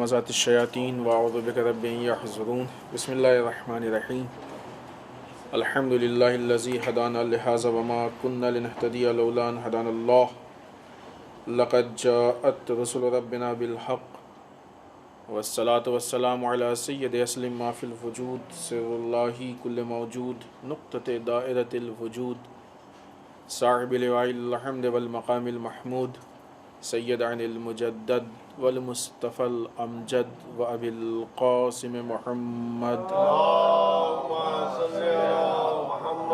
همزات الشياطين وأعوذ بك رب أن يحضرون. بسم الله الرحمن الرحيم. الحمد لله الذي هدانا لهذا وما كنا لنهتدي لولا أن هدانا الله. لقد جاءت رسل ربنا بالحق والصلاة والسلام على سيد أسلم ما في الوجود سر الله كل موجود نقطة دائرة الوجود صاحب لواء الحمد والمقام المحمود سيد عن المجدد والمصطفى الأمجد وأبي القاسم محمد. اللهم صل على محمد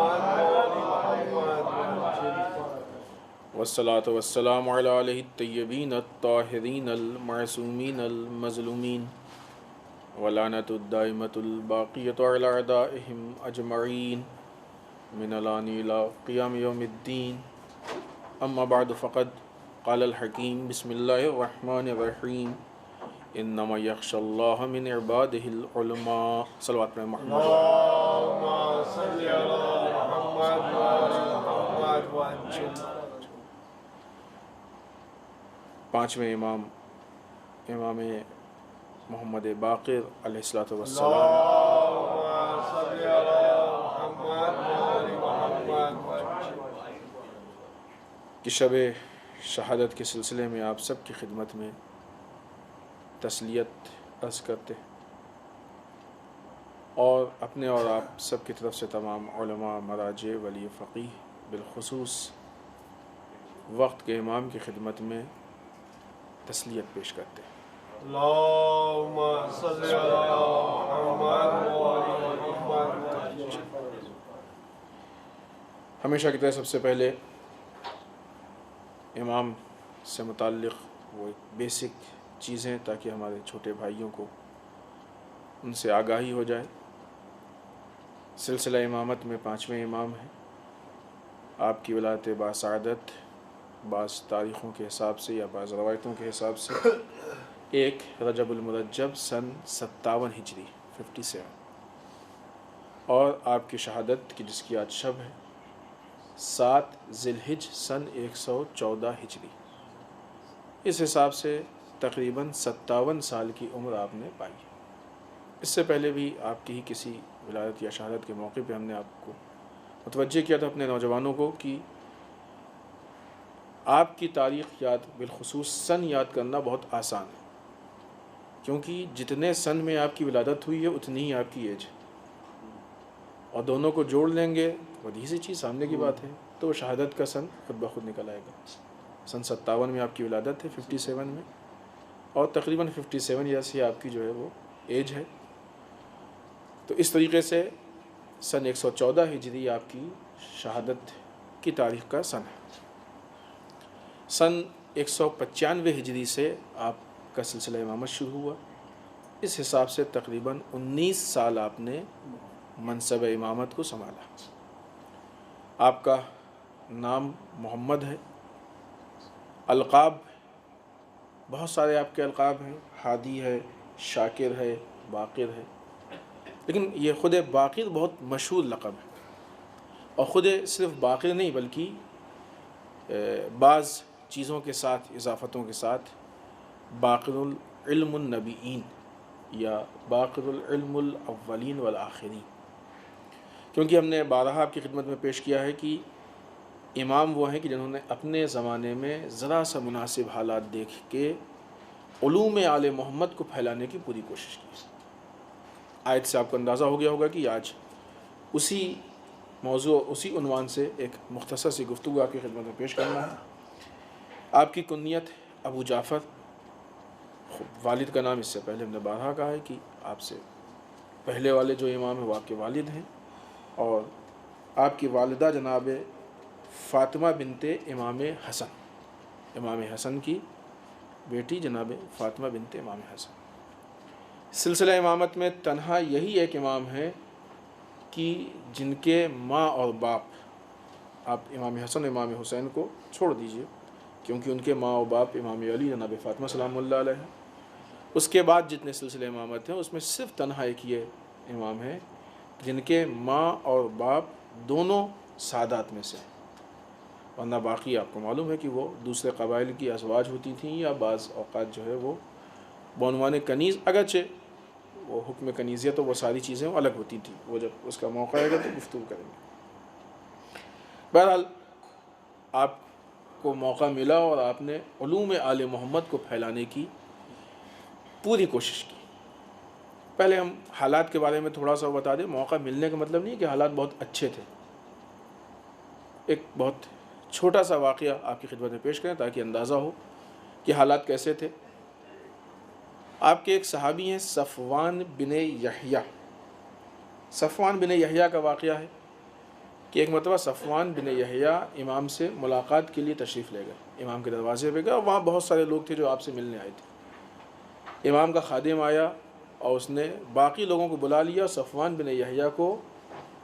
والصلاة والسلام على آله الطيبين الطاهرين المعصومين المظلومين ولعنة الدائمة الباقية على أعدائهم أجمعين من الآن إلى قيام يوم الدين. أما بعد فقد قال الحكيم بسم الله الرحمن الرحيم انما يخشى الله من عباده العلماء. صلوات پر محمد. اللهم صل على محمد وعلى محمد وانجل. پانچویں امام محمد باقر علیہ الصلوۃ والسلام اللهم صل على محمد وعلى محمد وانجل کی شب شہادت کے سلسلے میں آپ سب کی خدمت میں تسلیت عرض کرتے ہیں اور اپنے اور آپ سب کی طرف سے تمام علماء مراجع ولی فقیہ بالخصوص وقت کے امام کی خدمت میں تسلیت پیش کرتے ہیں. اللهم صل على محمد وعلى محمد وانجل. ہمیشہ کی طرح سب سے پہلے امام سے متعلق وہ ایک بیسک چیزیں تاکہ ہمارے چھوٹے بھائیوں کو ان سے آگاہی ہو جائے. سلسلہ امامت میں پانچویں امام ہیں. آپ کی ولایت باسعادت بعض تاریخوں کے حساب سے یا بعض روایتوں کے حساب سے 1 رجب المرجب سن 57 ہجری 57 اور آپ کی شہادت کی جس کی آج شب ہے 7 ذی الحج سن 114 ہجری. اس حساب سے تقریباً 57 سال کی عمر آپ نے پائی. اس سے پہلے بھی آپ کی ہی کسی ولادت یا شہادت کے موقع پہ ہم نے آپ کو متوجہ کیا تھا اپنے نوجوانوں کو کہ آپ کی تاریخ یاد بالخصوص سن یاد کرنا بہت آسان ہے کیونکہ جتنے سن میں آپ کی ولادت ہوئی ہے اتنی ہی آپ کی ایج ہے اور دونوں کو جوڑ لیں گے بدیہی سی چیز سامنے کی بات ہے تو شہادت کا سن خود بخود نکل آئے گا. سن 57 میں آپ کی ولادت ہے 57 میں اور تقریباً 57 جیسی آپ کی جو ہے وہ ایج ہے. تو اس طریقے سے سن 114 ہجری آپ کی شہادت کی تاریخ کا سن ہے. سن 195 ہجری سے آپ کا سلسلہ امامت شروع ہوا. اس حساب سے تقریباً 19 سال آپ نے منصب امامت کو سنبھالا. آپ کا نام محمد ہے. القاب بہت سارے آپ کے القاب ہیں. ہادی ہے، شاکر ہے، باقر ہے، لیکن یہ خود باقر بہت مشہور لقب ہے اور خود صرف باقر نہیں بلکہ بعض چیزوں کے ساتھ اضافتوں کے ساتھ باقر العلم النبیین یا باقر العلم الاولین والآخرین، کیونکہ ہم نے بارہا آپ کی خدمت میں پیش کیا ہے کہ امام وہ ہیں کہ جنہوں نے اپنے زمانے میں ذرا سا مناسب حالات دیکھ کے علوم آل محمد کو پھیلانے کی پوری کوشش کی. آیت سے آپ کو اندازہ ہو گیا ہوگا کہ آج اسی موضوع اسی عنوان سے ایک مختصر سی گفتگو آپ کی خدمت میں پیش کرنا ہے. آپ کی کنیت ابو جعفر، والد کا نام اس سے پہلے ہم نے بارہا کہا ہے کہ آپ سے پہلے والے جو امام ہیں وہ آپ کے والد ہیں اور آپ کی والدہ جناب فاطمہ بنت امام حسن، امام حسن کی بیٹی جناب فاطمہ بنت امام حسن. سلسلہ امامت میں تنہا یہی ایک امام ہے کہ جن کے ماں اور باپ، آپ امام حسن امام حسین کو چھوڑ دیجئے کیونکہ ان کے ماں اور باپ امام علی جناب فاطمہ سلام اللہ علیہ ہیں، اس کے بعد جتنے سلسلے امامت ہیں اس میں صرف تنہا ایک یہ امام ہے جن کے ماں اور باپ دونوں سادات میں سے ہیں، ورنہ باقی آپ کو معلوم ہے کہ وہ دوسرے قبائل کی ازواج ہوتی تھیں یا بعض اوقات جو ہے وہ بعنوان کنیز، اگرچہ وہ حکم کنیزیت و وہ ساری چیزیں وہ الگ ہوتی تھیں، وہ جب اس کا موقع آئے گا تو گفتگو کریں گے۔ بہرحال آپ کو موقع ملا اور آپ نے علوم آل محمد کو پھیلانے کی پوری کوشش کی۔ پہلے ہم حالات کے بارے میں تھوڑا سا بتا دیں۔ موقع ملنے کا مطلب نہیں ہے کہ حالات بہت اچھے تھے۔ ایک بہت چھوٹا سا واقعہ آپ کی خدمت میں پیش کریں تاکہ اندازہ ہو کہ حالات کیسے تھے۔ آپ کے ایک صحابی ہیں صفوان بن یحییٰ۔ صفوان بن یحییٰ کا واقعہ ہے کہ ایک مرتبہ صفوان بن یحییٰ امام سے ملاقات کے لیے تشریف لے گئے، امام کے دروازے پہ گئے، اور وہاں بہت سارے لوگ تھے جو آپ سے ملنے آئے تھے۔ امام کا خادم آیا اور اس نے باقی لوگوں کو بلا لیا، اور صفوان بن یحییٰ کو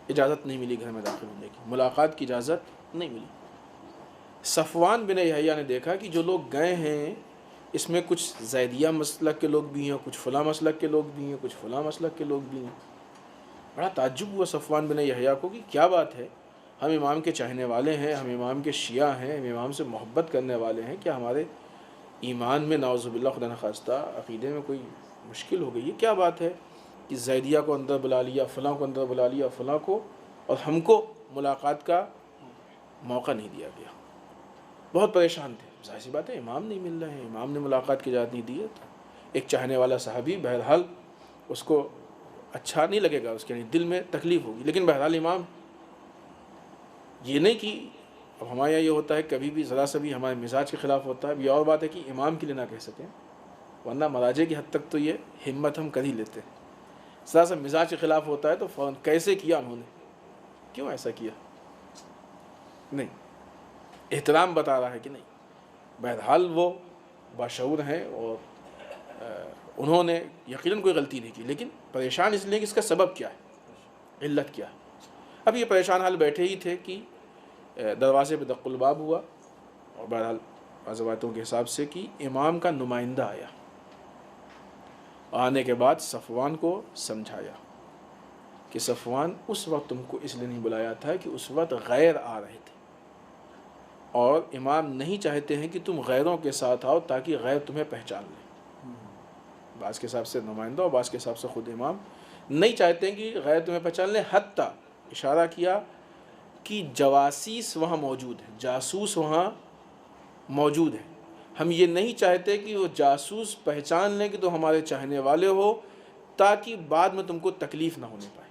اجازت نہیں ملی گھر میں داخل ہونے کی، ملاقات کی اجازت نہیں ملی۔ صفوان بن یحییٰ نے دیکھا کہ جو لوگ گئے ہیں اس میں کچھ زیدیہ مسلک کے لوگ بھی ہیں، کچھ فلاں مسلک کے لوگ بھی ہیں، کچھ فلاں مسلک کے لوگ بھی ہیں۔ بڑا تعجب ہوا صفوان بن یحییٰ کو کہ کیا بات ہے، ہم امام کے چاہنے والے ہیں، ہم امام کے شیعہ ہیں، ہم امام سے محبت کرنے والے ہیں، کیا ہمارے ایمان میں نعوذ باللہ خدا نخواستہ عقیدے میں کوئی مشکل ہو گئی ہے؟ کیا بات ہے کہ زیدیہ کو اندر بلا لیا، فلاں کو اندر بلا لیا، فلاں کو، اور ہم کو ملاقات کا موقع نہیں دیا گیا؟ بہت پریشان تھے۔ ظاہر سی بات ہے، امام نہیں مل رہے ہیں، امام نے ملاقات کی اجازت نہیں دی ہے۔ ایک چاہنے والا صحابی، بہرحال اس کو اچھا نہیں لگے گا، اس کے دل میں تکلیف ہوگی، لیکن بہرحال امام، یہ نہیں کہ اب ہمارے یہاں یہ ہوتا ہے کبھی بھی ذرا سا بھی ہمارے مزاج کے خلاف ہوتا ہے۔ اب یہ اور بات ہے کہ امام کے لیے نہ کہہ سکیں، ورنہ مراجع کی حد تک تو یہ ہمت ہم کر ہی لیتے ہیں۔ ذرا سا مزاج کے خلاف ہوتا ہے تو فوراً کیسے کیا انہوں نے، کیوں ایسا کیا؟ نہیں، احترام بتا رہا ہے کہ نہیں، بہرحال وہ باشعور ہیں اور انہوں نے یقیناً کوئی غلطی نہیں کی، لیکن پریشان اس لیے کہ اس کا سبب کیا ہے، علت کیا ہے۔ اب یہ پریشان حال بیٹھے ہی تھے کہ دروازے پہ دق الباب ہوا، اور بہرحال بعض روایتوں کے حساب سے کہ امام کا نمائندہ آیا۔ آنے کے بعد صفوان کو سمجھایا کہ صفوان، اس وقت تم کو اس لیے نہیں بلایا تھا کہ اس وقت غیر آ رہے تھے، اور امام نہیں چاہتے ہیں کہ تم غیروں کے ساتھ آؤ تاکہ غیر تمہیں پہچان لیں۔ بعض کے حساب سے نمائندہ اور بعض کے حساب سے خود امام نہیں چاہتے ہیں کہ غیر تمہیں پہچان لیں، حتیٰ اشارہ کیا کہ جواسیس وہاں موجود ہیں، جاسوس وہاں موجود ہیں، ہم یہ نہیں چاہتے کہ وہ جاسوس پہچان لیں کہ تم ہمارے چاہنے والے ہو، تاکہ بعد میں تم کو تکلیف نہ ہونے پائے۔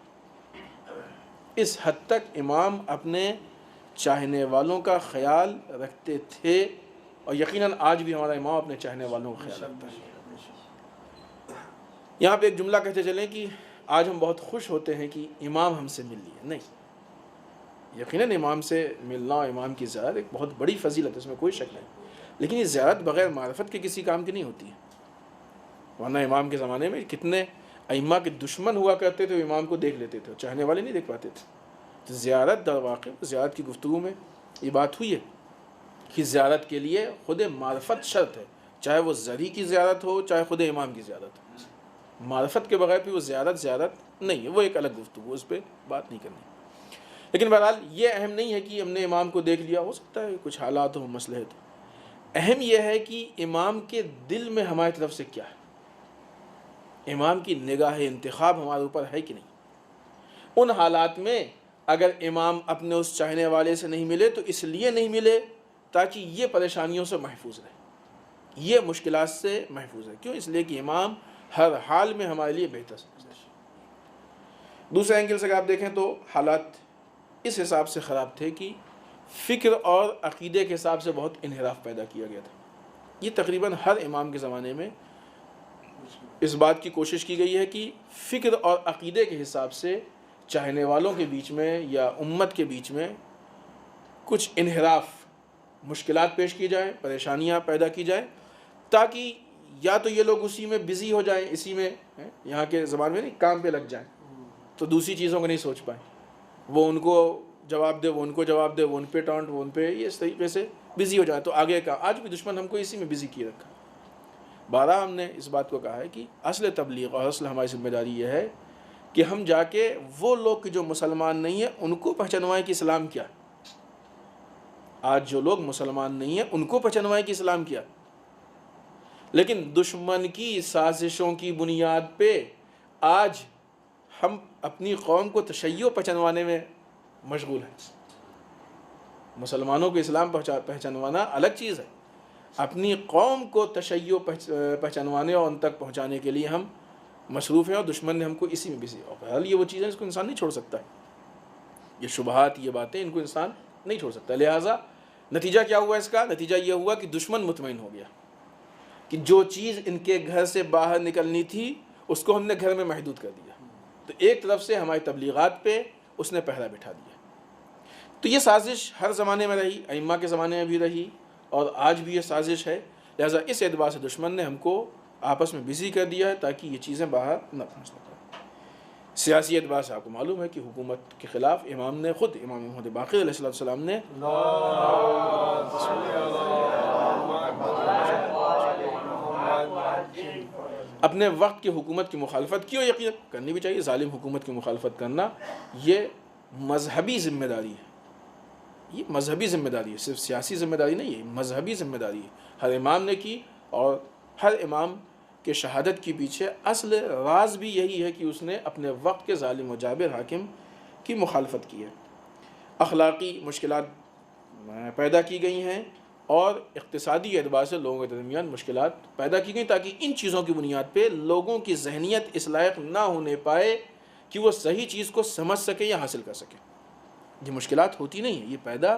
اس حد تک امام اپنے چاہنے والوں کا خیال رکھتے تھے، اور یقیناً آج بھی ہمارا امام اپنے چاہنے والوں کا خیال رکھتا ہے۔ یہاں پہ ایک جملہ کہتے چلیں کہ آج ہم بہت خوش ہوتے ہیں کہ امام ہم سے مل لیے، نہیں، یقیناً امام سے ملنا، امام کی زیارت ایک بہت بڑی فضیلت ہے، اس میں کوئی شک نہیں، لیکن یہ زیارت بغیر معرفت کے کسی کام کی نہیں ہوتی ہے۔ ورنہ امام کے زمانے میں کتنے ائمہ کے دشمن ہوا کرتے تھے، امام کو دیکھ لیتے تھے، چاہنے والے نہیں دیکھ پاتے تھے۔ تو زیارت در واقع، زیارت کی گفتگو میں یہ بات ہوئی ہے کہ زیارت کے لیے خود معرفت شرط ہے، چاہے وہ زری کی زیارت ہو، چاہے خود امام کی زیارت ہو۔ معرفت کے بغیر بھی وہ زیارت نہیں ہے، وہ ایک الگ گفتگو، اس پہ بات نہیں کرنی۔ لیکن بہرحال یہ اہم نہیں ہے کہ ہم نے امام کو دیکھ لیا، ہو سکتا ہے کچھ حالات ہوں، مسئلے تو اہم یہ ہے کہ امام کے دل میں ہماری طرف سے کیا ہے، امام کی نگاہ انتخاب ہمارے اوپر ہے کہ نہیں۔ ان حالات میں اگر امام اپنے اس چاہنے والے سے نہیں ملے تو اس لیے نہیں ملے تاکہ یہ پریشانیوں سے محفوظ رہے، یہ مشکلات سے محفوظ ہے۔ کیوں؟ اس لیے کہ امام ہر حال میں ہمارے لیے بہتر سمجھتا ہے۔ دوسرے اینگل سے اگر آپ دیکھیں تو حالات اس حساب سے خراب تھے کہ فکر اور عقیدے کے حساب سے بہت انحراف پیدا کیا گیا تھا۔ یہ تقریباً ہر امام کے زمانے میں اس بات کی کوشش کی گئی ہے کہ فکر اور عقیدے کے حساب سے چاہنے والوں کے بیچ میں یا امت کے بیچ میں کچھ انحراف، مشکلات پیش کی جائیں، پریشانیاں پیدا کی جائیں، تاکہ یا تو یہ لوگ اسی میں بزی ہو جائیں، اسی میں یہاں کے زبان میں نہیں، کام پہ لگ جائیں، تو دوسری چیزوں کو نہیں سوچ پائیں، وہ ان کو جواب دے، وہ ان کو جواب دے، وہ ان پہ ٹانٹ، وہ ان پہ، یہ اس طریقے سے بزی ہو جائے تو آگے کا۔ آج بھی دشمن ہم کو اسی میں بزی کیے رکھا۔ بارہ ہم نے اس بات کو کہا ہے کہ اصل تبلیغ اور اصل ہماری ذمہ داری یہ ہے کہ ہم جا کے وہ لوگ جو مسلمان نہیں ہیں ان کو پہچانوائیں کہ اسلام کیا۔ آج جو لوگ مسلمان نہیں ہیں ان کو پہچانوائیں کہ اسلام کیا، لیکن دشمن کی سازشوں کی بنیاد پہ آج ہم اپنی قوم کو تشیع پہچانوانے میں مشغول ہیں. مسلمانوں کو اسلام پہچانوانا الگ چیز ہے، اپنی قوم کو تشیع پہچانوانے اور ان تک پہنچانے کے لیے ہم مصروف ہیں، اور دشمن نے ہم کو اسی میں بزی. اور بہرحال یہ وہ چیزیں اس کو انسان نہیں چھوڑ سکتا ہے، یہ شبہات، یہ باتیں، ان کو انسان نہیں چھوڑ سکتا. لہٰذا نتیجہ کیا ہوا اس کا؟ نتیجہ یہ ہوا کہ دشمن مطمئن ہو گیا کہ جو چیز ان کے گھر سے باہر نکلنی تھی اس کو ہم نے گھر میں محدود کر دیا. تو ایک طرف سے ہماری تبلیغات پہ اس نے پہرا بٹھا دیا. تو یہ سازش ہر زمانے میں رہی، ائمہ کے زمانے میں بھی رہی، اور آج بھی یہ سازش ہے. لہٰذا اس اعتبار سے دشمن نے ہم کو آپس میں بزی کر دیا ہے تاکہ یہ چیزیں باہر نہ پہنچ سکیں. سیاسی اعتبار سے آپ کو معلوم ہے کہ حکومت کے خلاف امام نے خود، امام محمد باقر علیہ السلام نے اپنے وقت کی حکومت کی مخالفت کی، اور یقین کرنی بھی چاہیے. ظالم حکومت کی مخالفت کرنا یہ مذہبی ذمہ داری ہے، یہ مذہبی ذمہ داری ہے، صرف سیاسی ذمہ داری نہیں ہے، مذہبی ذمہ داری ہے. ہر امام نے کی، اور ہر امام کے شہادت کے پیچھے اصل راز بھی یہی ہے کہ اس نے اپنے وقت کے ظالم و جابر حاکم کی مخالفت کی ہے. اخلاقی مشکلات پیدا کی گئی ہیں، اور اقتصادی اعتبار سے لوگوں کے درمیان مشکلات پیدا کی گئی تاکہ ان چیزوں کی بنیاد پہ لوگوں کی ذہنیت اس لائق نہ ہونے پائے کہ وہ صحیح چیز کو سمجھ سکے یا حاصل کر سکے. یہ مشکلات ہوتی نہیں ہیں، یہ پیدا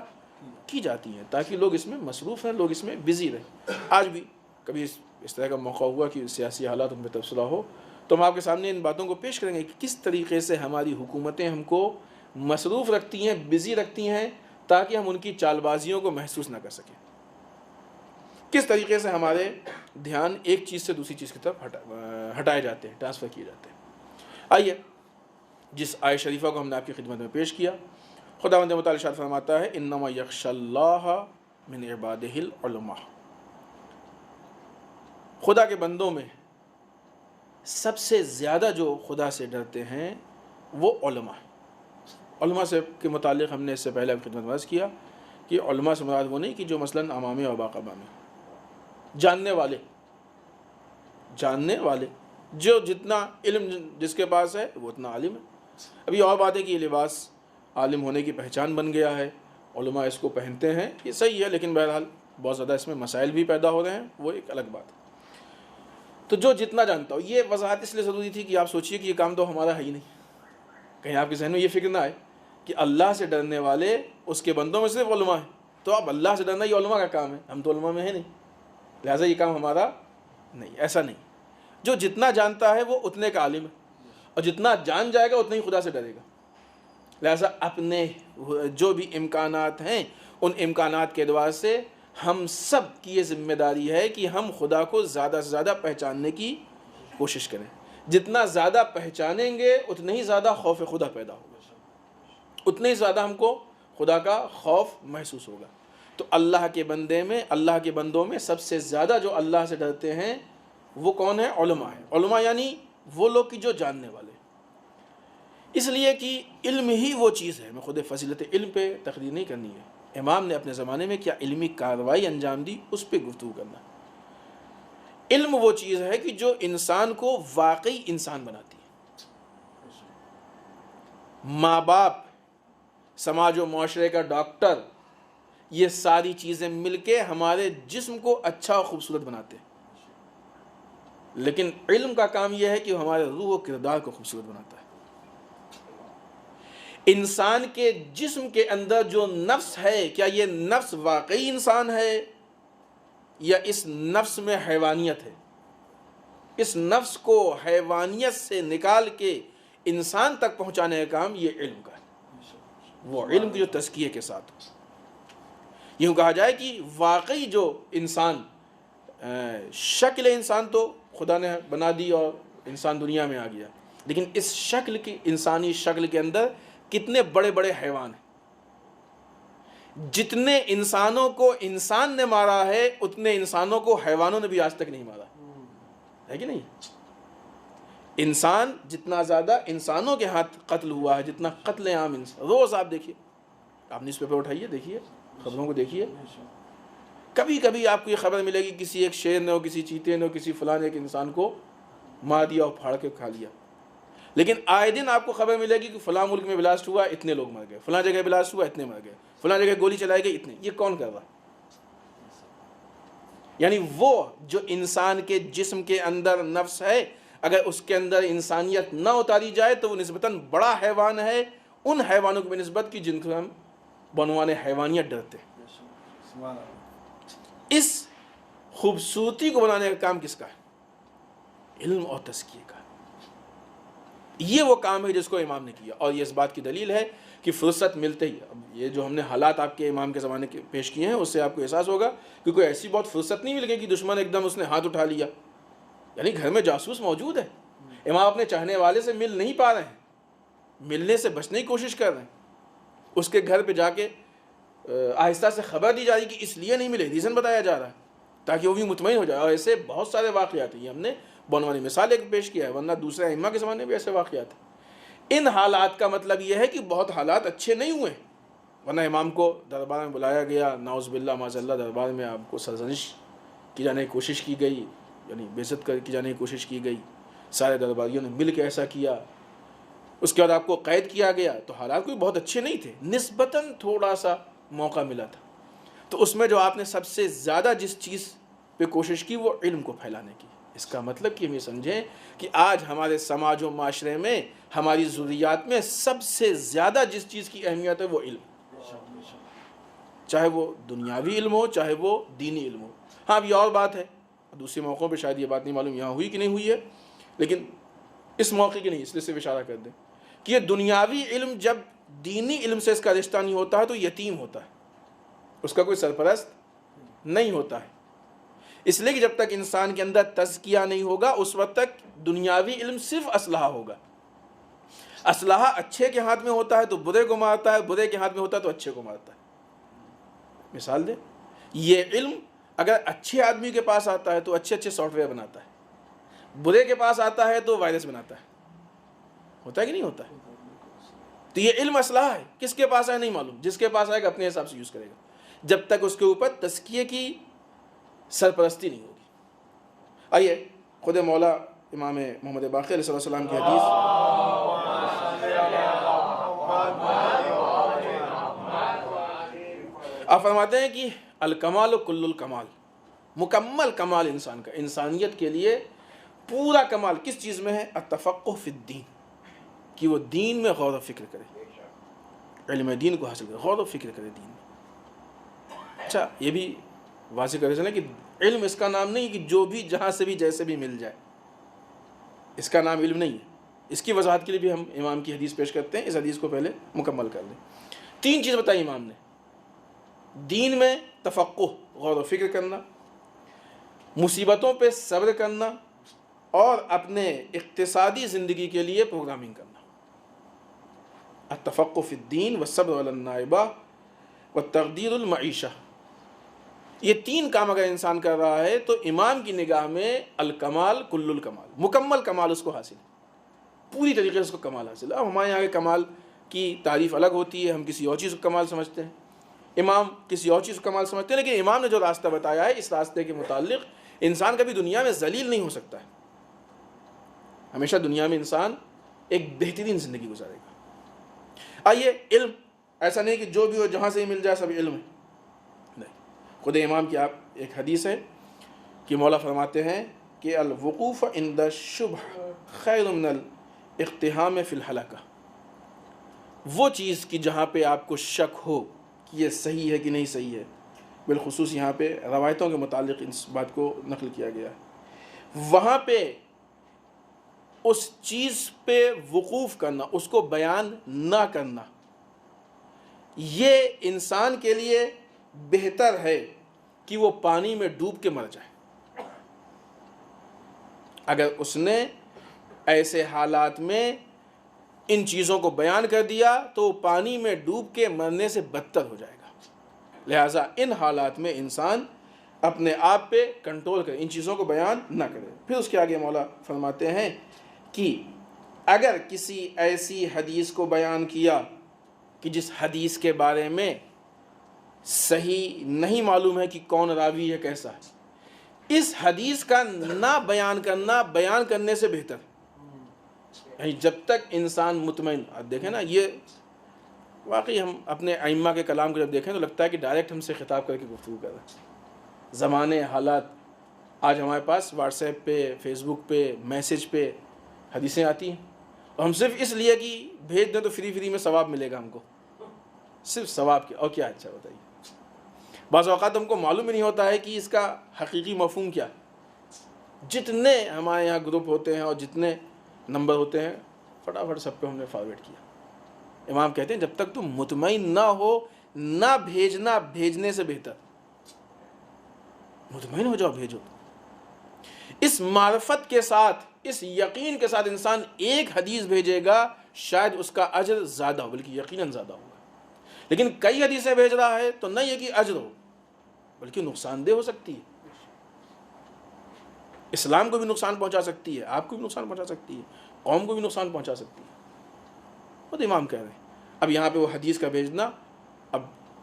کی جاتی ہیں تاکہ لوگ اس میں مصروف ہیں، لوگ اس میں بزی رہیں. آج بھی کبھی اس طرح کا موقع ہوا کہ سیاسی حالات ان میں تبصرہ ہو تو ہم آپ کے سامنے ان باتوں کو پیش کریں گے کہ کس طریقے سے ہماری حکومتیں ہم کو مصروف رکھتی ہیں، بزی رکھتی ہیں، تاکہ ہم ان کی چال بازیوں کو محسوس نہ کر سکیں. کس طریقے سے ہمارے دھیان ایک چیز سے دوسری چیز کی طرف ہٹائے جاتے ہیں، ٹرانسفر کیے جاتے ہیں. آئیے جس آیت شریفہ کو ہم نے آپ کی خدمت میں پیش کیا، خداوند متعال ارشاد فرماتا ہے انما یخشی اللہ من عبادہ العلماء. خدا کے بندوں میں سب سے زیادہ جو خدا سے ڈرتے ہیں وہ علماء ہیں. علماء سے کے متعلق ہم نے اس سے پہلے آپ کی خدمت میں عرض کیا کہ علماء سے مراد وہ نہیں کہ جو مثلاً عوامی و باقبہ میں جاننے والے جو جتنا علم جس کے پاس ہے وہ اتنا عالم ہے. ابھی اور بات ہے کہ یہ لباس عالم ہونے کی پہچان بن گیا ہے، علماء اس کو پہنتے ہیں، یہ صحیح ہے، لیکن بہرحال بہت زیادہ اس میں مسائل بھی پیدا ہو رہے ہیں، وہ ایک الگ بات ہے. تو جو جتنا جانتا ہو، یہ وضاحت اس لیے ضروری تھی کہ آپ سوچئے کہ یہ کام تو ہمارا ہے ہی نہیں. کہیں آپ کے ذہن میں یہ فکر نہ آئے کہ اللہ سے ڈرنے والے اس کے بندوں میں صرف علماء ہیں، تو اب اللہ سے ڈرنا یہ علماء کا کام ہے، ہم تو علماء میں ہیں نہیں، لہٰذا یہ کام ہمارا نہیں. ایسا نہیں. جو جتنا جانتا ہے وہ اتنے کا عالم ہے، اور جتنا جان جائے گا اتنا ہی خدا سے ڈرے گا. لہٰذا اپنے جو بھی امکانات ہیں ان امکانات کے اعتبار سے ہم سب کی یہ ذمہ داری ہے کہ ہم خدا کو زیادہ سے زیادہ پہچاننے کی کوشش کریں. جتنا زیادہ پہچانیں گے اتنا ہی زیادہ خوف خدا پیدا ہوگا، اتنے ہی زیادہ ہم کو خدا کا خوف محسوس ہوگا. تو اللہ کے بندوں میں سب سے زیادہ جو اللہ سے ڈرتے ہیں وہ کون ہے؟ علماء ہیں. علماء یعنی وہ لوگ کی جو جاننے والے. اس لیے کہ علم ہی وہ چیز ہے، میں خود فضیلت علم پہ تقریر نہیں کرنی ہے، امام نے اپنے زمانے میں کیا علمی کارروائی انجام دی اس پہ گفتگو کرنا. علم وہ چیز ہے کہ جو انسان کو واقعی انسان بناتی ہے. ماں باپ، سماج و معاشرے کا ڈاکٹر، یہ ساری چیزیں مل کے ہمارے جسم کو اچھا اور خوبصورت بناتے ہیں، لیکن علم کا کام یہ ہے کہ وہ ہمارے روح و کردار کو خوبصورت بناتا ہے. انسان کے جسم کے اندر جو نفس ہے، کیا یہ نفس واقعی انسان ہے یا اس نفس میں حیوانیت ہے؟ اس نفس کو حیوانیت سے نکال کے انسان تک پہنچانے کا کام یہ علم کا ہے. وہ علم کی جو تزکیے کے ساتھ یوں کہا جائے کہ واقعی جو انسان، شکل انسان تو خدا نے بنا دی اور انسان دنیا میں آ گیا، لیکن اس شکل کی، انسانی شکل کے اندر کتنے بڑے بڑے حیوان ہیں. جتنے انسانوں کو انسان نے مارا ہے اتنے انسانوں کو حیوانوں نے بھی آج تک نہیں مارا ہے کہ نہیں؟ انسان جتنا زیادہ انسانوں کے ہاتھ قتل ہوا ہے، جتنا قتل عام روز آپ دیکھیے، آپ نیوز پیپر اٹھائیے، دیکھیے، خبروں کو دیکھیے، کبھی کبھی آپ کو یہ خبر ملے گی کسی ایک شیر نے ہو، کسی چیتے نے ہو، کسی فلاں ایک انسان کو مار دیا اور پھاڑ کے کھا لیا، لیکن آئے دن آپ کو خبر ملے گی کہ فلاں ملک میں بلاسٹ ہوا اتنے لوگ مر گئے، فلاں جگہ بلاسٹ ہوا اتنے مر گئے، فلاں جگہ گولی چلائی گئی اتنے. یہ کون کر رہا؟ یعنی وہ جو انسان کے جسم کے اندر نفس ہے، اگر اس کے اندر انسانیت نہ اتاری جائے تو وہ نسبتاً بڑا حیوان ہے ان حیوانوں کی بنسبت کی جن کو ہم بنوانے حیوانیت ڈرتے ہیں. اس خوبصورتی کو بنانے کا کام کس کا ہے؟ علم اور تزکیے کا. یہ وہ کام ہے جس کو امام نے کیا، اور یہ اس بات کی دلیل ہے کہ فرصت ملتے ہی، اب یہ جو ہم نے حالات آپ کے امام کے زمانے کے پیش کیے ہیں اس سے آپ کو احساس ہوگا کہ کوئی ایسی بہت فرصت نہیں مل گئی کہ دشمن ایک دم اس نے ہاتھ اٹھا لیا. یعنی گھر میں جاسوس موجود ہے، امام اپنے چاہنے والے سے مل نہیں پا رہے ہیں، ملنے سے بچنے کی کوشش کر رہے ہیں، اس کے گھر پہ جا کے آہستہ سے خبر دی جا رہی کہ اس لیے نہیں ملے، ریزن بتایا جا رہا ہے تاکہ وہ بھی مطمئن ہو جائے. اور ایسے بہت سارے واقعات ہیں، یہ ہم نے بنوانی مثال ایک پیش کیا ہے، ورنہ دوسرے ائمہ کے زمانے میں بھی ایسے واقعات ہیں. ان حالات کا مطلب یہ ہے کہ بہت حالات اچھے نہیں ہوئے، ورنہ امام کو دربار میں بلایا گیا، نعوذ باللہ معاذ اللہ دربار میں آپ کو سرزنش کی جانے کی کوشش کی گئی، یعنی بے عزت کی جانے کی کوشش کی گئی، سارے درباریوں نے مل کے ایسا کیا، اس کے بعد آپ کو قید کیا گیا. تو حالات کوئی بہت اچھے نہیں تھے، نسبتاً تھوڑا سا موقع ملا تھا. تو اس میں جو آپ نے سب سے زیادہ جس چیز پہ کوشش کی وہ علم کو پھیلانے کی. اس کا مطلب کہ ہم یہ سمجھیں کہ آج ہمارے سماج و معاشرے میں، ہماری ضروریات میں سب سے زیادہ جس چیز کی اہمیت ہے وہ علم، چاہے وہ دنیاوی علم ہو چاہے وہ دینی علم ہو. ہاں اب یہ اور بات ہے، دوسرے موقعوں پہ شاید یہ بات نہیں معلوم یہاں ہوئی کہ نہیں ہوئی ہے، لیکن اس موقع کی نہیں، اس لیے صرف اشارہ کر دیں کہ یہ دنیاوی علم جب دینی علم سے اس کا رشتہ نہیں ہوتا ہے تو یتیم ہوتا ہے، اس کا کوئی سرپرست نہیں ہوتا ہے. اس لیے کہ جب تک انسان کے اندر تزکیہ نہیں ہوگا اس وقت تک دنیاوی علم صرف اسلحہ ہوگا. اسلحہ اچھے کے ہاتھ میں ہوتا ہے تو برے کو مارتا ہے، برے کے ہاتھ میں ہوتا ہے تو اچھے کو مارتا ہے. مثال دیں، یہ علم اگر اچھے آدمی کے پاس آتا ہے تو اچھے اچھے سافٹ ویئر بناتا ہے، برے کے پاس آتا ہے تو وائرس بناتا ہے. ہوتا ہے کہ نہیں ہوتا ہے؟ تو یہ علم اسلحہ ہے، کس کے پاس آئے نہیں معلوم، جس کے پاس آئے گا اپنے حساب سے یوز کرے گا، جب تک اس کے اوپر تزکیے کی سرپرستی نہیں ہوگی. آئیے خود مولا امام محمد باقر علیہ السلام کی حدیث، آپ فرماتے ہیں کہ الکمال و کل الکمال، مکمل کمال انسان کا، انسانیت کے لیے پورا کمال کس چیز میں ہے؟ التفقہ فی الدین، کہ وہ دین میں غور و فکر کرے، علم دین کو حاصل کرے، غور و فکر کرے دین میں. اچھا یہ بھی واضح کرے چلیں کہ علم اس کا نام نہیں کہ جو بھی جہاں سے بھی جیسے بھی مل جائے، اس کا نام علم نہیں ہے. اس کی وضاحت کے لیے بھی ہم امام کی حدیث پیش کرتے ہیں، اس حدیث کو پہلے مکمل کر لیں. 3 چیز بتائی امام نے، دین میں تفقہ غور و فکر کرنا، مصیبتوں پہ صبر کرنا، اور اپنے اقتصادی زندگی کے لیے پروگرامنگ کرنا. التفقہ فی الدین والصبر علی النائبہ والتقدیر المعیشہ، یہ 3 کام اگر انسان کر رہا ہے تو امام کی نگاہ میں الکمال کل الکمال، مکمل کمال اس کو حاصل ہے، پوری طریقے سے اس کو کمال حاصل ہے. اب ہمارے یہاں کے کمال کی تعریف الگ ہوتی ہے، ہم کسی اور چیز کو کمال سمجھتے ہیں، امام کسی اور چیز کو کمال سمجھتے ہیں، لیکن امام نے جو راستہ بتایا ہے اس راستے کے متعلق انسان کبھی دنیا میں ذلیل نہیں ہو سکتا ہے. ہمیشہ دنیا میں انسان ایک بہترین زندگی گزارے گا. آئیے علم ایسا نہیں کہ جو بھی ہو جہاں سے ہی مل جائے سب علم ہے، نہیں. خود امام کی آپ ایک حدیث ہے کہ مولا فرماتے ہیں کہ الوقوف عند الشبہ خیر من الاقتحام فی الحلقہ، وہ چیز کی جہاں پہ آپ کو شک ہو کہ یہ صحیح ہے کہ نہیں صحیح ہے، بالخصوص یہاں پہ روایتوں کے متعلق اس بات کو نقل کیا گیا ہے، وہاں پہ اس چیز پہ وقوف کرنا، اس کو بیان نہ کرنا، یہ انسان کے لیے بہتر ہے کہ وہ پانی میں ڈوب کے مر جائے. اگر اس نے ایسے حالات میں ان چیزوں کو بیان کر دیا تو پانی میں ڈوب کے مرنے سے بدتر ہو جائے گا. لہٰذا ان حالات میں انسان اپنے آپ پہ کنٹرول کرے، ان چیزوں کو بیان نہ کرے. پھر اس کے آگے مولا فرماتے ہیں کہ اگر کسی ایسی حدیث کو بیان کیا کہ جس حدیث کے بارے میں صحیح نہیں معلوم ہے کہ کون راوی ہے کیسا ہے، اس حدیث کا نہ بیان کرنا بیان کرنے سے بہتر، یعنی جب تک انسان مطمئن. دیکھیں نا، یہ واقعی ہم اپنے ائمہ کے کلام کو جب دیکھیں تو لگتا ہے کہ ڈائریکٹ ہم سے خطاب کر کے گفتگو کر رہے ہیں. زمانے، حالات، آج ہمارے پاس واٹس ایپ پہ، فیس بک پہ، میسج پہ حدیثیں آتی ہیں، اور ہم صرف اس لیے کہ بھیج دیں تو فری میں ثواب ملے گا ہم کو، صرف ثواب کیا اور کیا. اچھا بتائیے، بعض اوقات ہم کو معلوم ہی نہیں ہوتا ہے کہ اس کا حقیقی مفہوم کیا. جتنے ہمارے یہاں گروپ ہوتے ہیں اور جتنے نمبر ہوتے ہیں، فٹافٹ سب پہ ہم نے فارورڈ کیا. امام کہتے ہیں جب تک تم مطمئن نہ ہو نہ بھیجنا بھیجنے سے بہتر. مطمئن ہو جاؤ، بھیجو. اس معرفت کے ساتھ، اس یقین کے ساتھ انسان ایک حدیث بھیجے گا، شاید اس کا اجر زیادہ ہو، بلکہ یقیناً زیادہ ہوگا. لیکن کئی حدیثیں بھیج رہا ہے تو نہیں ہے کہ اجر ہو، بلکہ نقصان دہ ہو سکتی ہے. اسلام کو بھی نقصان پہنچا سکتی ہے، آپ کو بھی نقصان پہنچا سکتی ہے، قوم کو بھی نقصان پہنچا سکتی ہے. خود امام کہہ رہے ہیں. اب یہاں پہ وہ حدیث کا بھیجنا، اب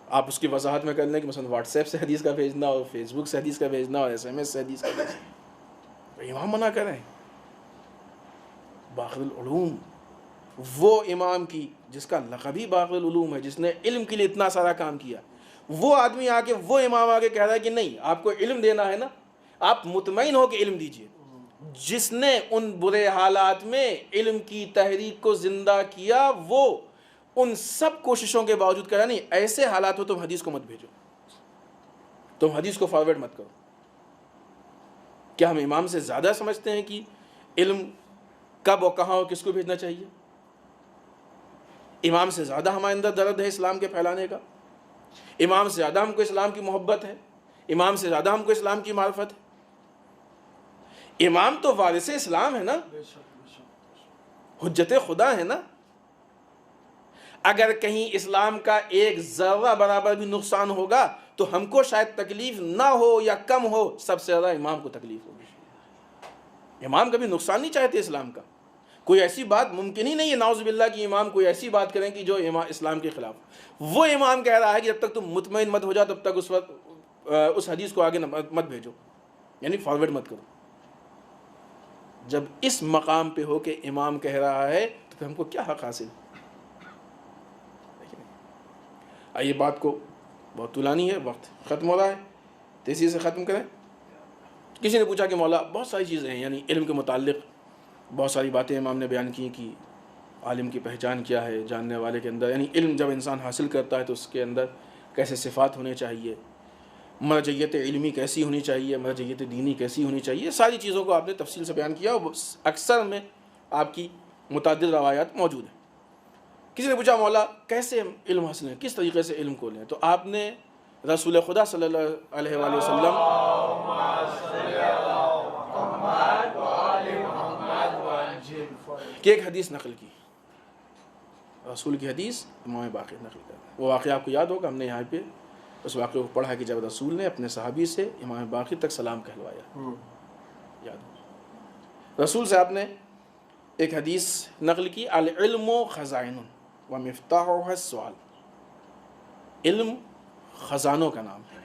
آپ اس کی وضاحت میں کر لیں کہ مثلا واٹس ایپ سے حدیث کا بھیجنا اور فیس بک سے حدیث کا بھیجنا اور SMS سے حدیث کا بھیجنا، امام منع کر رہے ہیں. باقر العلوم، وہ امام کی جس کا لقب ہی باقر العلوم ہے، جس نے علم کے لیے اتنا سارا کام کیا، وہ آدمی آ کے، وہ امام آ کے کہہ رہا ہے کہ نہیں، آپ کو علم دینا ہے نا، آپ مطمئن ہو کہ علم دیجئے. جس نے ان برے حالات میں علم کی تحریک کو زندہ کیا، وہ ان سب کوششوں کے باوجود کہا نہیں، ایسے حالات ہو تم حدیث کو مت بھیجو، تم حدیث کو فارورڈ مت کرو. کیا ہم امام سے زیادہ سمجھتے ہیں کہ علم کب اور کہاں اور کس کو بھیجنا چاہیے؟ امام سے زیادہ ہمارے اندر درد ہے اسلام کے پھیلانے کا، امام سے زیادہ ہم کو اسلام کی محبت ہے، امام سے زیادہ ہم کو اسلام کی معرفت ہے. امام تو وارث اسلام ہے نا، حجت خدا ہے نا. اگر کہیں اسلام کا ایک ذرہ برابر بھی نقصان ہوگا تو ہم کو شاید تکلیف نہ ہو یا کم ہو، سب سے زیادہ امام کو تکلیف ہوگی. امام کبھی نقصان نہیں چاہتے اسلام کا. کوئی ایسی بات ممکن ہی نہیں ہے نعوذ باللہ کہ امام کوئی ایسی بات کریں کہ جو اسلام کے خلاف. وہ امام کہہ رہا ہے کہ جب تک تم مطمئن مت ہو جاؤ تب تک اس وقت اس حدیث کو آگے مت بھیجو، یعنی فارورڈ مت کرو. جب اس مقام پہ ہو کہ امام کہہ رہا ہے تو پھر ہم کو کیا حق حاصل. آئیے، بات کو بہت طولانی ہے، وقت ختم ہو رہا ہے، تیزی سے ختم کریں. کسی نے پوچھا کہ مولا بہت ساری چیزیں ہیں، یعنی علم کے متعلق بہت ساری باتیں امام نے بیان کی کہ عالم کی پہچان کیا ہے، جاننے والے کے اندر، یعنی علم جب انسان حاصل کرتا ہے تو اس کے اندر کیسے صفات ہونے چاہیے، مرجعیت علمی کیسی ہونی چاہیے، مرجعیت دینی کیسی ہونی چاہیے. ساری چیزوں کو آپ نے تفصیل سے بیان کیا، اور اکثر میں آپ کی متعدد روایات موجود ہیں. کسی نے پوچھا مولا کیسے علم حاصل ہے، کس طریقے سے علم کو لیں، تو آپ نے رسول خدا صلی اللہ علیہ وآلہ وسلم کی ایک حدیث نقل کی، رسول کی حدیث امام باقر نقل کر. وہ واقعہ آپ کو یاد ہوگا، ہم نے یہاں پہ اس واقعے کو پڑھا کہ جب رسول نے اپنے صحابی سے امام باقر تک سلام کہلوایا، یاد ہو. رسول سے آپ نے ایک حدیث نقل کی، العلم خزائن ومفتاحها السؤال. علم خزانوں کا نام ہے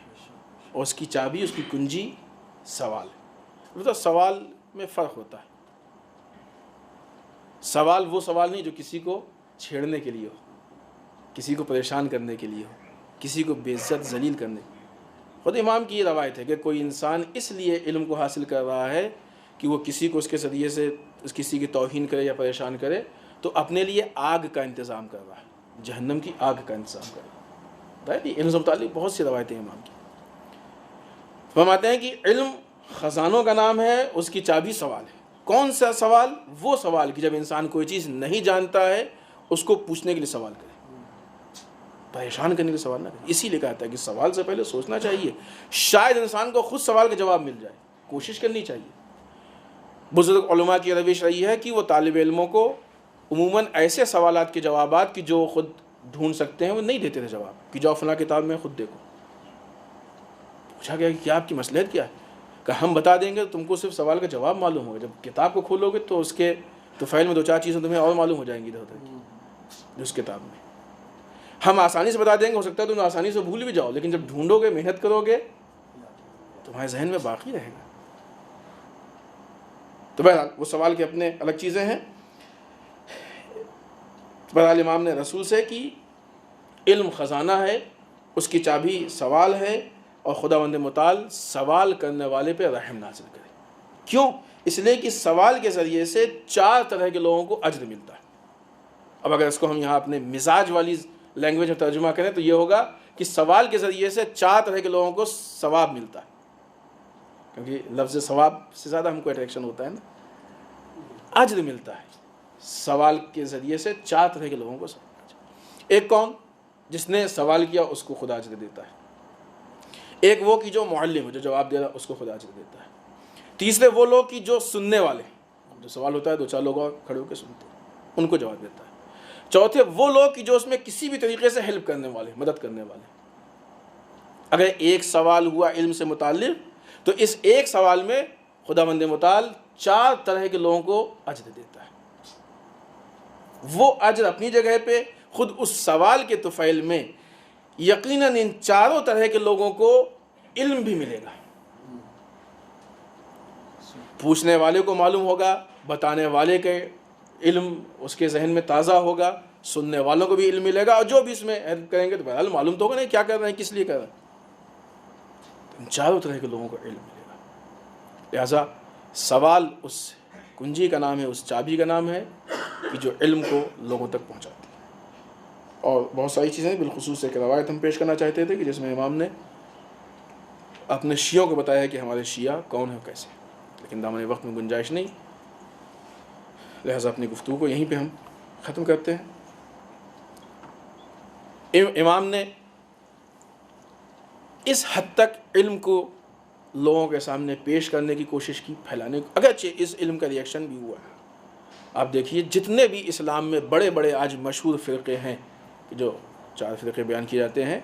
اور اس کی چابی، اس کی کنجی سوال ہے. تو سوال میں فرق ہوتا ہے. سوال وہ سوال نہیں جو کسی کو چھیڑنے کے لیے ہو، کسی کو پریشان کرنے کے لیے ہو، کسی کو بے عزت ذلیل کرنے. خود امام کی یہ روایت ہے کہ کوئی انسان اس لیے علم کو حاصل کر رہا ہے کہ وہ کسی کو اس کے ذریعے سے کسی کی توہین کرے یا پریشان کرے تو اپنے لیے آگ کا انتظام کر رہا ہے، جہنم کی آگ کا انتظام کر رہا ہے. علم سے متعلق بہت سی روایتیں امام کی. فرماتے ہیں کہ علم خزانوں کا نام ہے، اس کی چابی سوال ہے. کون سا سوال؟ وہ سوال کہ جب انسان کوئی چیز نہیں جانتا ہے اس کو پوچھنے کے لیے سوال کرے، پریشان کرنے کے لیے سوال نہ کرے. اسی لیے کہتا ہے کہ سوال سے پہلے سوچنا چاہیے، شاید انسان کو خود سوال کا جواب مل جائے. کوشش کرنی چاہیے. بزرگ علماء کی روش رہی ہے کہ وہ طالب علموں کو عموماً ایسے سوالات کے جوابات کہ جو خود ڈھونڈ سکتے ہیں وہ نہیں دیتے تھے جواب، کہ جاؤ فلاں کتاب میں خود دیکھو. پوچھا گیا کہ کیا آپ کی مصلحت کیا ہے؟ کہ ہم بتا دیں گے تو تم کو صرف سوال کا جواب معلوم ہوگا، جب کتاب کو کھولو گے تو اس کے طفیل میں دو چار چیزیں تمہیں اور معلوم ہو جائیں گی ادھر ادھر کی اس کتاب میں. ہم آسانی سے بتا دیں گے، ہو سکتا ہے تم آسانی سے بھول بھی جاؤ، لیکن جب ڈھونڈو گے، محنت کرو گے، تمہارے ذہن میں باقی رہے گا۔ تو بہرحال وہ سوال کے اپنے الگ چیزیں ہیں۔ بہرحال امام نے رسول سے کہ علم خزانہ ہے، اس کی چابی سوال ہے، اور خداوند متعال سوال کرنے والے پہ رحم نازل کرے۔ کیوں؟ اس لیے کہ سوال کے ذریعے سے 4 طرح کے لوگوں کو اجر ملتا ہے۔ اب اگر اس کو ہم یہاں اپنے مزاج والی لینگویج میں ترجمہ کریں تو یہ ہوگا کہ سوال کے ذریعے سے 4 طرح کے لوگوں کو ثواب ملتا ہے، کیونکہ لفظ ثواب سے زیادہ ہم کو اٹریکشن ہوتا ہے نا، اجر ملتا ہے سوال کے ذریعے سے 4 طرح کے لوگوں کو ثواب۔ ایک کون؟ جس نے سوال کیا اس کو خدا اجر دیتا ہے۔ ایک وہ کہ جو معلم ہو، جو جواب دے رہا اس کو خدا اجر دیتا ہے۔ تیسرے وہ لوگ کہ جو سننے والے، جو سوال ہوتا ہے 2-4 لوگ اور کھڑے ہو کے سنتے ہیں، ان کو جواب دیتا ہے۔ چوتھے وہ لوگ کہ جو اس میں کسی بھی طریقے سے ہیلپ کرنے والے، مدد کرنے والے۔ اگر ایک سوال ہوا علم سے متعلق تو اس ایک سوال میں خداوند متعال 4 طرح کے لوگوں کو اجر دیتا ہے۔ وہ اجر اپنی جگہ پہ، خود اس سوال کے طفیل میں یقیناً ان 4 طرح کے لوگوں کو علم بھی ملے گا۔ پوچھنے والے کو معلوم ہوگا، بتانے والے کے علم اس کے ذہن میں تازہ ہوگا، سننے والوں کو بھی علم ملے گا، اور جو بھی اس میں ہیلپ کریں گے تو بہرحال معلوم تو ہوگا نہیں کیا کر رہے ہیں، کس لیے کر رہے ہیں۔ ان 4 طرح کے لوگوں کو علم ملے گا۔ لہٰذا سوال اس کنجی کا نام ہے، اس چابی کا نام ہے کہ جو علم کو لوگوں تک پہنچاتی ہے۔ اور بہت ساری چیزیں، بالخصوص ایک روایت ہم پیش کرنا چاہتے تھے کہ جس میں امام نے اپنے شیعوں کو بتایا کہ ہمارے شیعہ کون ہیں کیسے، لیکن دامن وقت میں گنجائش نہیں، لہٰذا اپنی گفتگو کو یہیں پہ ہم ختم کرتے ہیں۔ امام نے اس حد تک علم کو لوگوں کے سامنے پیش کرنے کی کوشش کی، پھیلانے کی، اگرچہ اس علم کا ریئیکشن بھی ہوا ہے۔ آپ دیکھیے جتنے بھی اسلام میں بڑے بڑے آج مشہور فرقے ہیں، جو 4 فرقے بیان کیے جاتے ہیں،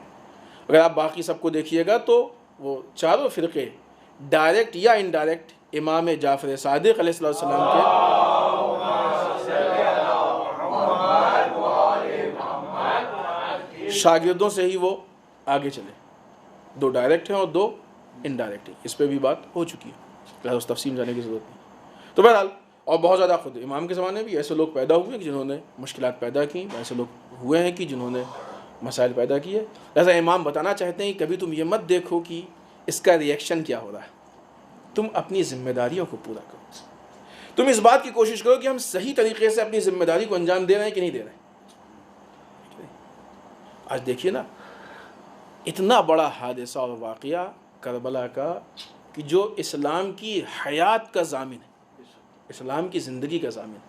اگر آپ باقی سب کو دیکھیے گا تو وہ 4 فرقے ڈائریکٹ یا انڈائریکٹ امام جعفر صادق علیہ السلام کے شاگردوں سے ہی وہ آگے چلے۔ 2 ڈائریکٹ ہیں اور 2 انڈائریکٹ ہیں، اس پہ بھی بات ہو چکی ہے، لہٰذا اس تفصیل جانے کی ضرورت نہیں۔ تو بہرحال اور بہت زیادہ خود امام کے زمانے میں بھی ایسے لوگ پیدا ہوئے کہ جنہوں نے مشکلات پیدا کی، ایسے لوگ ہوئے ہیں کہ جنہوں نے مسائل پیدا کیے۔ لہٰذا امام بتانا چاہتے ہیں کہ کبھی تم یہ مت دیکھو کہ اس کا ریئیکشن کیا ہو رہا ہے، تم اپنی ذمہ داریوں کو پورا کرو، تم اس بات کی کوشش کرو کہ ہم صحیح طریقے سے اپنی ذمہ داری کو انجام دے رہے ہیں کہ نہیں دے رہے ہیں۔ آج دیکھیے نا، اتنا بڑا حادثہ اور واقعہ کربلا کا کہ جو اسلام کی حیات کا ضامن ہے، اسلام کی زندگی کا ضامن ہے،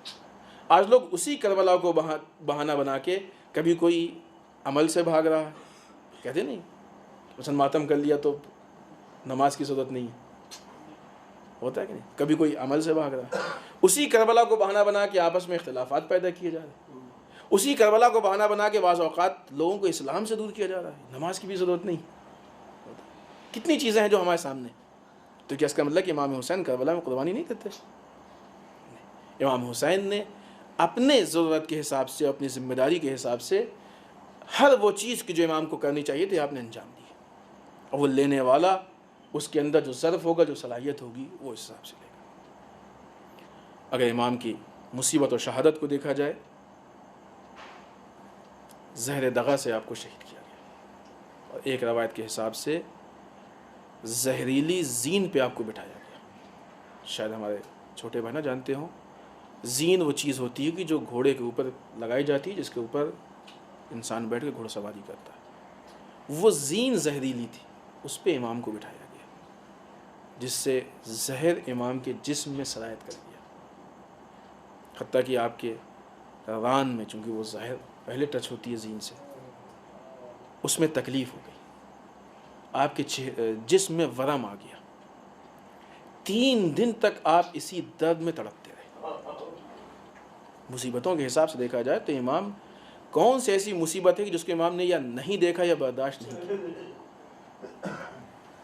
آج لوگ اسی کربلا کو بہانہ بنا کے کبھی کوئی عمل سے بھاگ رہا ہے، کہتے نہیں مثلا ماتم کر لیا تو نماز کی ضرورت نہیں ہے، ہوتا ہے کہ نہیں، کبھی کوئی عمل سے بھاگ رہا ہے، اسی کربلا کو بہانہ بنا کے آپس میں اختلافات پیدا کیے جا رہے ہیں، اسی کربلا کو بہانہ بنا کے بعض اوقات لوگوں کو اسلام سے دور کیا جا رہا ہے، نماز کی بھی ضرورت نہیں۔ کتنی چیزیں ہیں جو ہمارے سامنے، تو کیا اس کا مطلب کہ امام حسین کربلا میں قربانی نہیں دیتے؟ امام حسین نے اپنے ضرورت کے حساب سے، اپنی ذمہ داری کے حساب سے ہر وہ چیز کی جو امام کو کرنی چاہیے تھی آپ نے انجام دی، اور وہ لینے والا اس کے اندر جو ظرف ہوگا، جو صلاحیت ہوگی، وہ اس حساب سے لے گا۔ اگر امام کی مصیبت اور شہادت کو دیکھا جائے، زہر دغا سے آپ کو شہید کیا گیا، اور ایک روایت کے حساب سے زہریلی زین پہ آپ کو بٹھایا گیا۔ شاید ہمارے چھوٹے بھائی نہ جانتے ہوں، زین وہ چیز ہوتی ہے کہ جو گھوڑے کے اوپر لگائی جاتی ہے، جس کے اوپر انسان بیٹھ کے گھوڑا سواری کرتا ہے، وہ زین زہریلی تھی، اس پہ امام کو بٹھایا گیا، جس سے زہر امام کے جسم میں سرایت کر گیا، حتیٰ کہ آپ کے ران میں، چونکہ وہ زہر پہلے ٹچ ہوتی ہے زین سے، اس میں تکلیف ہو گئی، آپ کے جسم میں ورم آ گیا، 3 دن تک آپ اسی درد میں تڑپتے رہے۔ مصیبتوں کے حساب سے دیکھا جائے تو امام کون سی ایسی مصیبت ہے کہ جس کو امام نے یا نہیں دیکھا یا برداشت نہیں کیا۔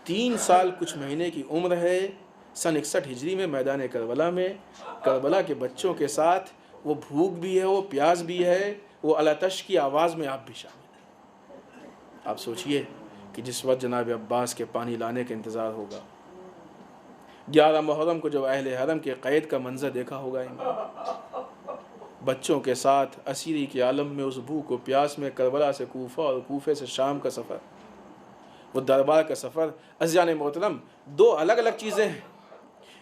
3 سال کچھ مہینے کی عمر ہے، سن 61 ہجری میں میدان کربلا میں، کربلا کے بچوں کے ساتھ، وہ بھوک بھی ہے، وہ پیاس بھی ہے، وہ الاتش کی آواز میں آپ بھی شامل ہیں۔ آپ سوچئے کہ جس وقت جناب عباس کے پانی لانے کا انتظار ہوگا، 11 محرم کو جو اہل حرم کے قید کا منظر دیکھا ہوگا، بچوں کے ساتھ اسیری کے عالم میں اس بھوک و پیاس میں کربلا سے کوفہ اور کوفے سے شام کا سفر، وہ دربار کا سفر۔ عزیزان محترم، 2 الگ الگ چیزیں ہیں۔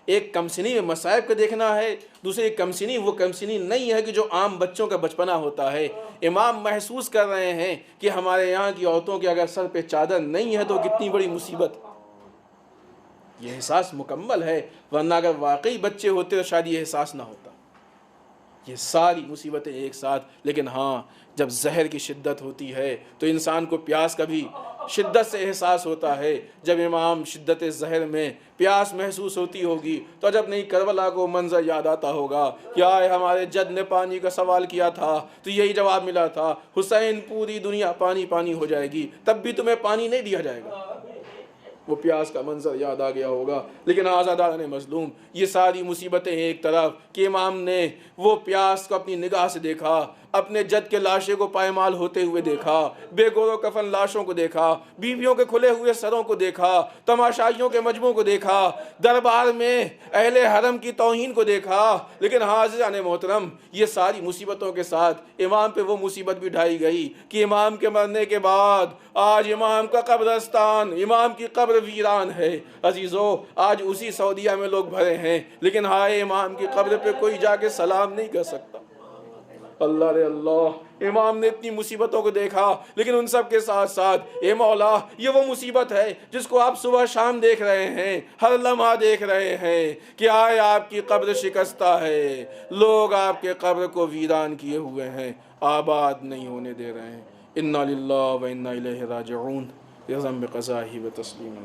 ایک کمسنی میں مصائب کو دیکھنا ہے، دوسری کمسنی وہ کمسنی نہیں ہے کہ جو عام بچوں کا بچپنا ہوتا ہے۔ امام محسوس کر رہے ہیں کہ ہمارے یہاں کی عورتوں کے اگر سر پہ چادر نہیں ہے تو کتنی بڑی مصیبت۔ یہ احساس مکمل ہے، ورنہ اگر واقعی بچے ہوتے تو شاید یہ احساس نہ ہوتا۔ یہ ساری مصیبتیں ایک ساتھ، لیکن ہاں جب زہر کی شدت ہوتی ہے تو انسان کو پیاس کا بھی شدت سے احساس ہوتا ہے۔ جب امام شدت زہر میں پیاس محسوس ہوتی ہوگی تو جب نہیں کربلا کو منظر یاد آتا ہوگا کہ آئے ہمارے جد نے پانی کا سوال کیا تھا تو یہی جواب ملا تھا، حسین پوری دنیا پانی پانی ہو جائے گی تب بھی تمہیں پانی نہیں دیا جائے گا۔ وہ پیاس کا منظر یاد آ گیا ہوگا۔ لیکن آزاداران مظلوم، یہ ساری مصیبتیں ایک طرف کہ امام نے وہ پیاس کو اپنی نگاہ سے دیکھا، اپنے جد کے لاشیں کو پائمال ہوتے ہوئے دیکھا، بے گور و کفن لاشوں کو دیکھا، بیویوں کے کھلے ہوئے سروں کو دیکھا، تماشائیوں کے مجموعوں کو دیکھا، دربار میں اہل حرم کی توہین کو دیکھا۔ لیکن حاضران محترم، یہ ساری مصیبتوں کے ساتھ امام پہ وہ مصیبت بھی ڈھائی گئی کہ امام کے مرنے کے بعد آج امام کا قبرستان، امام کی قبر ویران ہے۔ عزیزو، آج اسی سعودیہ میں لوگ بھرے ہیں، لیکن ہائے امام کی قبر پہ کوئی جا کے سلام نہیں کر سکتا۔ اللہ رے اللہ، امام نے اتنی مصیبتوں کو دیکھا، لیکن ان سب کے ساتھ ساتھ اے مولا، یہ وہ مصیبت ہے جس کو آپ صبح شام دیکھ رہے ہیں، ہر لمحہ دیکھ رہے ہیں کہ آئے آپ کی قبر شکستہ ہے، لوگ آپ کے قبر کو ویران کیے ہوئے ہیں، آباد نہیں ہونے دے رہے ہیں۔ انا للہ و انا الیہ راجعون، بقضائہ و تسلیم۔